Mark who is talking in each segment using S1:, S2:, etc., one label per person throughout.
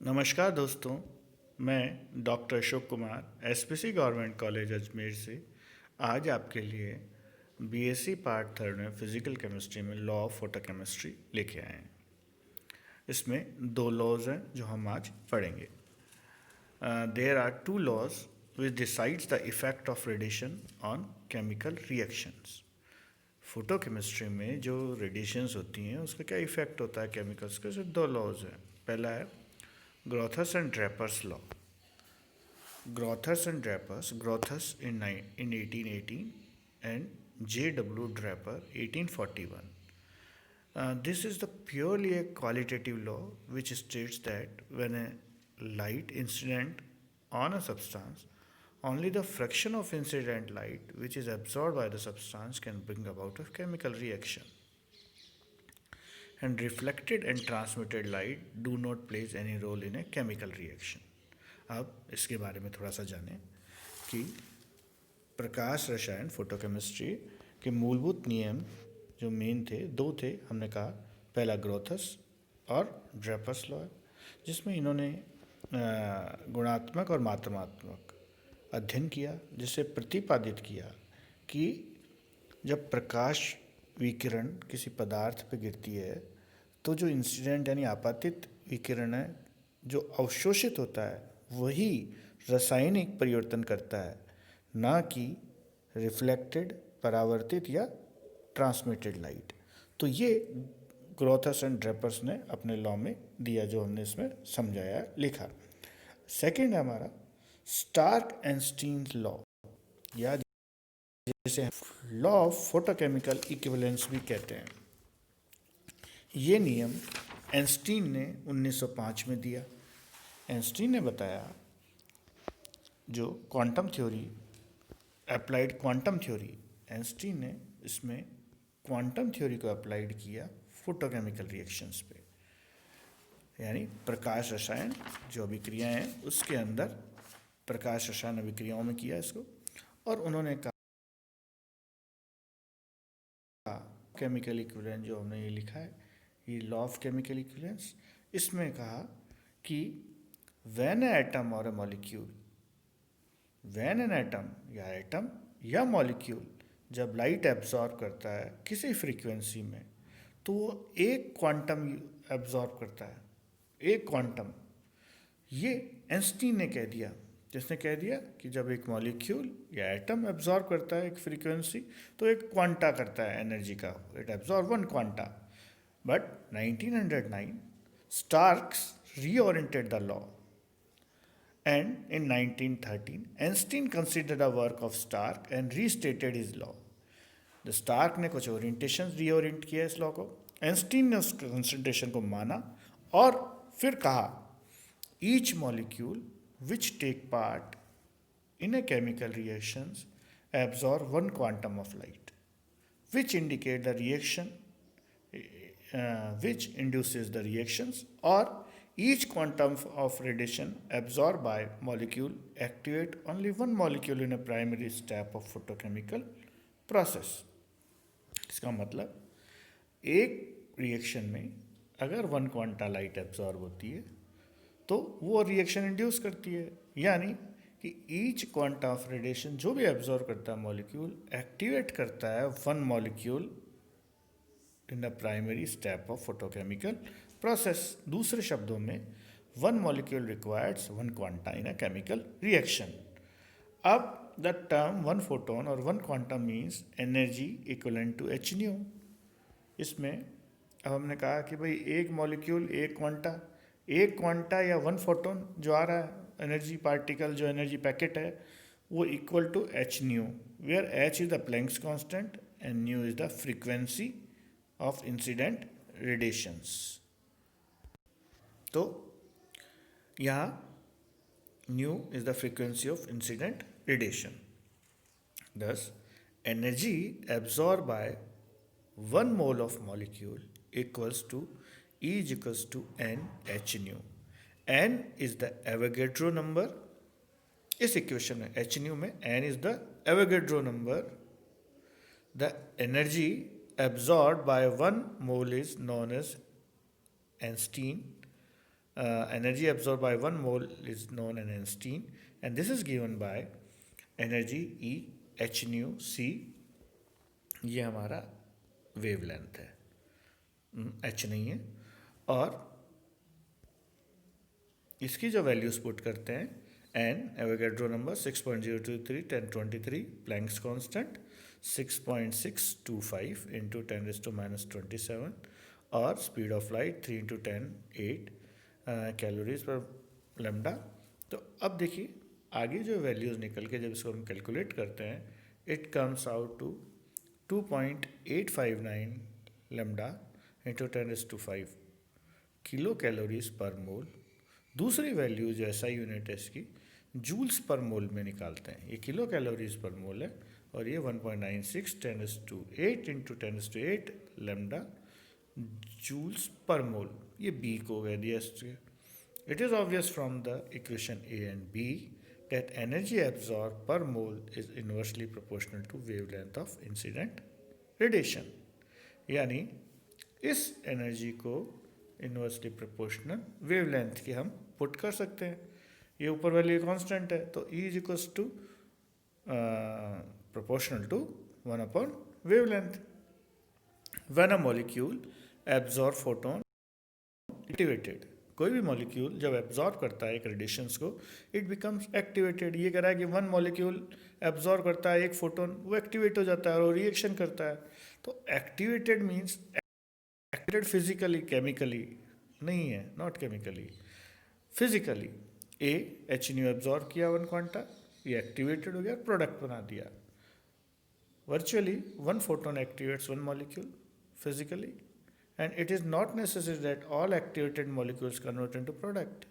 S1: नमस्कार दोस्तों, मैं doctor Ashok Kumar SPC government college Ajmer से आज आपके लिए बीएससी पार्ट थर्ड में फिजिकल केमिस्ट्री में लॉ ऑफ फोटोकेमिस्ट्री लेके आए हैं। इसमें दो लॉज हैं जो हम आज पढ़ेंगे। There are two laws which decides the effect of radiation on chemical reactions. Photochemistry में जो रेडिएशंस होती हैं उसका क्या इफेक्ट होता है केमिकल्स के, सिर्फ दो लॉज हैं। पहला है ग्रोथस and ड्रैपर्स law. Grothus in 1818 and J.W. Draper 1841. This is the purely a qualitative law which states that when a light incident on a substance, only the fraction of incident light which is absorbed by the substance can bring about a chemical reaction, and reflected and transmitted light do not play any role in a chemical reaction. अब इसके बारे में थोड़ा सा जानें कि प्रकाश रसायन photochemistry के मूलभूत नियम जो मेन थे, दो थे। हमने कहा पहला ग्रोथस और ड्रैपर्स लॉ है, जिसमें इन्होंने गुणात्मक और मात्रात्मक अध्ययन किया, जिसे प्रतिपादित किया कि जब प्रकाश विकिरण किसी पदार्थ पर गिरती है तो जो इंसिडेंट यानी आपातित विकिरण है जो अवशोषित होता है वही रासायनिक परिवर्तन करता है, ना कि रिफ्लेक्टेड, परावर्तित या ट्रांसमिटेड लाइट। तो ये ग्रोथस एंड ड्रैपर्स ने अपने लॉ में दिया, जो हमने इसमें समझाया, लिखा। सेकंड है हमारा स्टार्क एंड स्टीन्स लॉ, या जिसे लॉ ऑफ फोटोकेमिकल इक्विवेलेंस भी कहते हैं। ये नियम एंस्टीन ने 1905 में दिया। एंस्टीन ने बताया जो quantum theory, applied quantum theory, Einstein ने इसमें क्वांटम थ्योरी को अप्लाइड किया फोटोकेमिकल रिएक्शंस पे, यानी प्रकाश रसायन जो अभिक्रियाएं हैं उसके अंदर प्रकाश रसायन अभिक्रियाओं में किया इसको। और उन्होंने कहा केमिकल इक्विवेलेंस जो हमने ये लिखा है, ये लॉ ऑफ केमिकल इक्विवेलेंस, इसमें कहा कि when an atom or a molecule, when an atom या एटम या मॉलिक्यूल जब लाइट एब्जॉर्ब करता है किसी फ्रीक्वेंसी में, तो वो एक क्वांटम एब्जॉर्ब करता है, एक क्वांटम। ये एंस्टीन ने कह दिया, जिसने कह दिया कि जब एक मॉलिक्यूल या एटम एब्जॉर्ब करता है एक फ्रीक्वेंसी तो एक क्वांटा करता है एनर्जी का, it absorb one quanta. But 1909 Starks reoriented the law, and in 1913 Einstein considered a work of Stark and restated his law. The Stark ने कुछ ओरिएंटेशन रीओरिएंट किया इस लॉ को, एंस्टीन ने उस कंसिडरेशन को माना और फिर कहा each molecule which take part in a chemical reactions absorb one quantum of light which indicate the reaction which induces the reactions, or each quantum of radiation absorbed by molecule activate only one molecule in a primary step of photochemical process. इसका मतलब एक reaction में अगर one quanta light absorb होती है तो वो reaction induce करती है, यानी कि ईच क्वांटा ऑफ रेडिएशन जो भी एब्जॉर्ब करता है मॉलिक्यूल एक्टिवेट करता है one molecule in the primary step of photochemical process. दूसरे शब्दों में one molecule requires one quanta in a chemical reaction. अब द टर्म वन फोटोन और one quanta means energy equivalent to h nu. इसमें अब हमने कहा कि भाई एक मॉलिक्यूल एक क्वांटा या वन फोटोन जो आ रहा है एनर्जी पार्टिकल, जो एनर्जी पैकेट है, वो equal to h nu, where h is the Planck's constant and nu is the frequency of incident radiations। तो यहाँ nu is the frequency of incident radiation। Thus energy absorbed by 1 mole of molecule equals to E is equals to n h nu। n is the Avogadro number, इस equation में h nu में n is the Avogadro number। the energy absorbed by 1 mole is known as Einstein energy absorbed by 1 mole is known as Einstein, and this is given by energy E h nu c. ये हमारा wavelength है, h नहीं है। और इसकी जो values put करते हैं, N Avogadro number 6.023 1023, Planck's constant 6.625 into 10⁻⁻27 और स्पीड ऑफ लाइट 3 × 10⁸ कैलोरीज पर लेमडा। तो अब देखिए आगे जो वैल्यूज़ निकल के जब इसको हम कैलकुलेट करते हैं, it comes out to 2.859 lambda into 10⁵ kilo calories per mole. दूसरी वैल्यू जो ऐसा यूनिट है इसकी जूल्स पर मोल में निकालते हैं। ये किलो कैलोरीज पर मोल है और ये 1.96 10⁸ इंटू 10⁸ लेमडा जूल्स पर मोल। ये बी को कह दिया इसके। It is obvious from the equation A and B that energy absorbed per mole is inversely proportional to wavelength of incident radiation। यानी इस एनर्जी को इन्वर्सली प्रोपोर्शनल वेवलेंथ की हम पुट कर सकते हैं। ये ऊपर वाली कांस्टेंट है, तो E is equals to proportional to 1/वेवलेंथ। When a molecule absorb photon activated, कोई भी मॉलिक्यूल जब एब्जॉर्ब करता है एक रेडिएशंस को, इट बिकम्स एक्टिवेटेड। ये कह रहा है कि वन मॉलिक्यूल एब्जॉर्ब करता है एक फोटोन, वो एक्टिवेट हो जाता है और रिएक्शन करता है। तो activated means activated physically, chemically नहीं है, not chemically, physically. A H new absorb किया 1 क्वांटा, ये एक्टिवेटेड हो गया, प्रोडक्ट बना दिया। Virtually 1 photon activates 1 molecule physically, and it is not necessary that all activated molecules convert into product.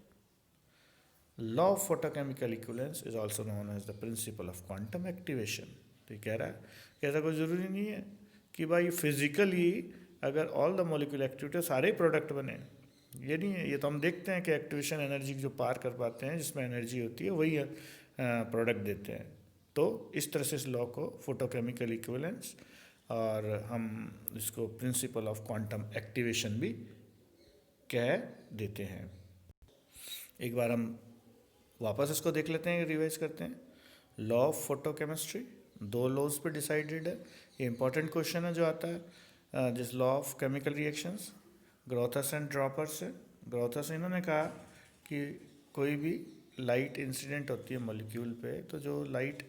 S1: Law of photochemical equivalence is also known as the principle of quantum activation। तो कह रहा है कि ऐसा कोई ज़रूरी नहीं है कि भाई फिजिकली अगर ऑल द मॉलिक्यूल एक्टिवेट सारे प्रोडक्ट बने, ये नहीं है। ये तो हम देखते हैं कि एक्टिवेशन एनर्जी जो पार कर पाते हैं, जिसमें एनर्जी होती है, वही प्रोडक्ट देते हैं। तो इस तरह से इस लॉ को फोटोकेमिकल इक्विवेलेंस और हम इसको प्रिंसिपल ऑफ क्वांटम एक्टिवेशन भी कह देते हैं। एक बार हम वापस इसको देख लेते हैं, रिवाइज करते हैं। लॉ ऑफ फोटोकेमिस्ट्री 2 लॉज पे डिसाइडेड है। ये इंपॉर्टेंट क्वेश्चन है जो आता है जिस law of chemical reactions, Grotthuss and Draper से। ग्रोथस इन्होंने कहा कि कोई भी लाइट इंसिडेंट होती है मॉलिक्यूल पे, तो जो लाइट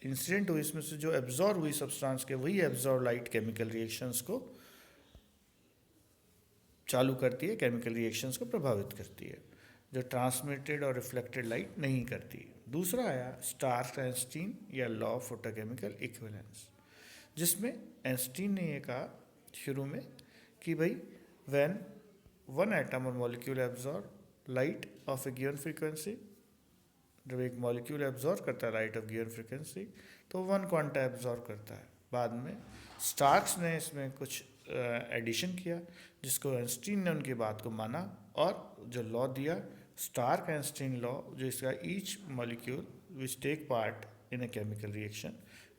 S1: इंसिडेंट हुई इसमें से जो एब्जॉर्ब हुई सब्सटेंस के, वही एब्जॉर्ब लाइट केमिकल रिएक्शंस को चालू करती है, केमिकल रिएक्शंस को प्रभावित करती है, जो ट्रांसमिटेड और रिफ्लेक्टेड लाइट नहीं करती। दूसरा आया स्टार्क आइंस्टीन या लॉ ऑफ फोटोकेमिकल इक्विवेलेंस, जिसमें आइंस्टीन ने ये कहा शुरू में कि भाई व्हेन वन एटम और molecule absorb light of A given frequency, जब एक मॉलिक्यूल एब्जॉर्ब करता है लाइट ऑफ गिवन फ्रीक्वेंसी, तो 1 क्वांटा एब्जॉर्ब करता है। बाद में स्टार्क्स ने इसमें कुछ एडिशन किया, जिसको आइंस्टीन ने उनकी बात को माना और जो लॉ दिया स्टार्क आइंस्टीन लॉ, जो इसका each molecule which take part in a chemical reaction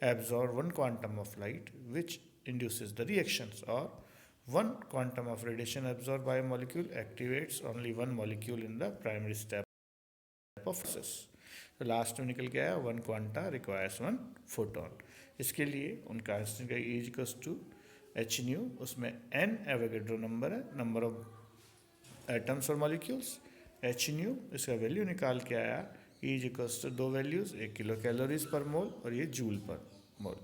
S1: absorb 1 quantum of light which induces the reactions, और 1 quantum of radiation absorb by molecule activates only 1 molecule in the primary step of process. तो last में निकल के आया 1 quanta requires 1 photon. इसके लिए उनका Einstein का E equals to h nu, उसमें n एवोगैड्रो नंबर है, नंबर ऑफ एटम्स और मॉलिक्यूल्स। एच न्यू इसका वैल्यू निकाल के आया E equals to 2 values, 1 kilo calories per mole और ये जूल पर मोल,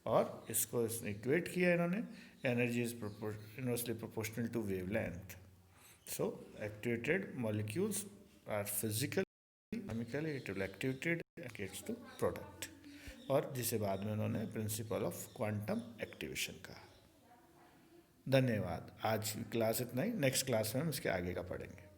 S1: और इसको इक्वेट किया इन्होंने, energy is inversely proportional to wavelength. So activated molecules are physical chemically it will activated gets to product, और जिसे बाद में उन्होंने प्रिंसिपल ऑफ क्वांटम एक्टिवेशन कहा। धन्यवाद। आज की क्लास इतना ही, नेक्स्ट क्लास में हम इसके आगे का पढ़ेंगे।